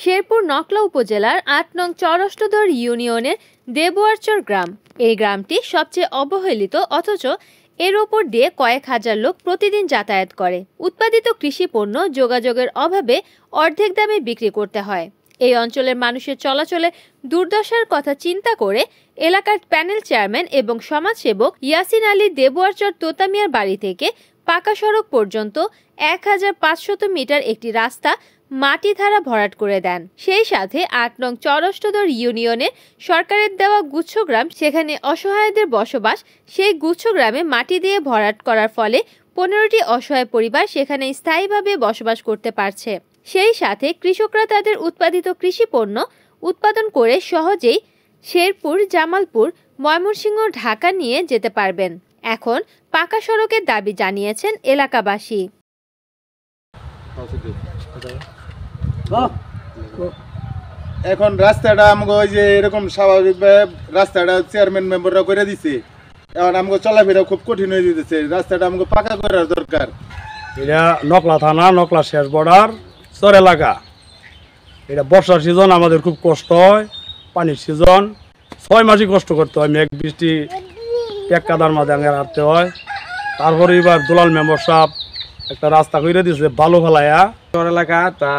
শেরপুর নকলা উপজেলার ৮ নং চরষ্টদর ইউনিয়নের দেবুয়ারচর গ্রাম। এই গ্রামটি সবচেয়ে অবহেলিত, অথচ এর ওপর দিয়ে কয়েক হাজার লোক প্রতিদিন যাতায়াত করে। উৎপাদিত কৃষি পণ্য যোগাযোগের অভাবে অর্ধেক দামে বিক্রি করতে হয়। এই অঞ্চলের মানুষের চলাচলে দুর্দশার কথা চিন্তা করে এলাকার প্যানেল চেয়ারম্যান এবং সমাজসেবক ইয়াসিন আলী দেবুয়ারচর তোতামিয়ার বাড়ি থেকে পাকা সড়ক পর্যন্ত ১৫০০ মিটার একটি রাস্তা মাটি ধারা ভরাট করে দেন। সেই সাথে ৮ নং চরষ্টদর ইউনিয়নের সরকারের দেওয়া গুচ্ছগ্রাম, সেখানে অসহায়দের বসবাস, সেই গুচ্ছগ্রামে মাটি দিয়ে ভরাট করার ফলে ১৫টি অসহায় পরিবার সেখানে স্থায়ীভাবে বসবাস করতে পারছে। সেই সাথে কৃষকরা তাদের উৎপাদিত কৃষি পণ্য উৎপাদন করে সহজেই শেরপুর, জামালপুর, ময়মনসিংহ, ঢাকা নিয়ে যেতে পারবেন। এখন পাকা সড়কের দাবি জানিয়েছেন এলাকাবাসী। এখন রাস্তাটা আমাকে ওই যে এরকম স্বাভাবিকভাবে রাস্তাটা চেয়ারম্যান মেম্বাররা করে দিছে, এখন আমাকে চলাফেরা খুব কঠিন হয়ে যেতেছে। রাস্তাটা আমাকে পাকা করার দরকার। এটা নকলা থানা, নকলা শেষ বর্ডার, চর এলাকা। এটা বর্ষার সিজন আমাদের খুব কষ্ট হয়, পানির সিজন ৬ মাসই কষ্ট করতে হয়। মেঘ বৃষ্টি এক কাদার মাঝে হাঁটতে হয়। তারপরে এবার দুলাল মেম্বার সাহেব একটা রাস্তা করে দিয়েছে ভালো ফেলাইয়া। চর এলাকা তা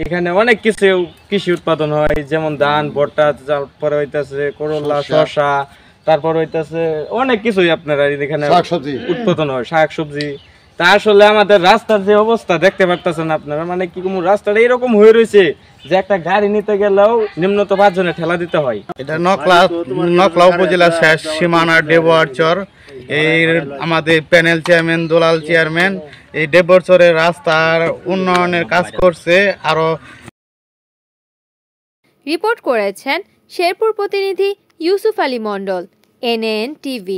এখানে অনেক কিছু কৃষি উৎপাদন হয়, যেমন ধান, ভুট্টা, তারপরে হইতেছে করলা, শসা, তারপর হইতেছে অনেক কিছুই আপনারা এখানে উৎপাদন হয়, শাক সবজি। তা আসলে আমাদের রাস্তার যে অবস্থা দেখতে পারতেছেন আপনারা, মানে কি রাস্তাটা এরকম হয়ে রয়েছে যে একটা গাড়ি নিতে গেলেও নিম্নত ৫ জনে ঠেলা দিতে হয়। এটা নকলা উপজেলা শেষ সীমানা দেবুয়ারচর। এই আমাদের প্যানেল চেয়ারম্যান, দুলাল চেয়ারম্যান এই দেবুয়ারচরের রাস্তার উন্নয়নের কাজ করছে। আরো রিপোর্ট করেছেন শেরপুর প্রতিনিধি ইউসুফ আলী মন্ডল, NAN TV।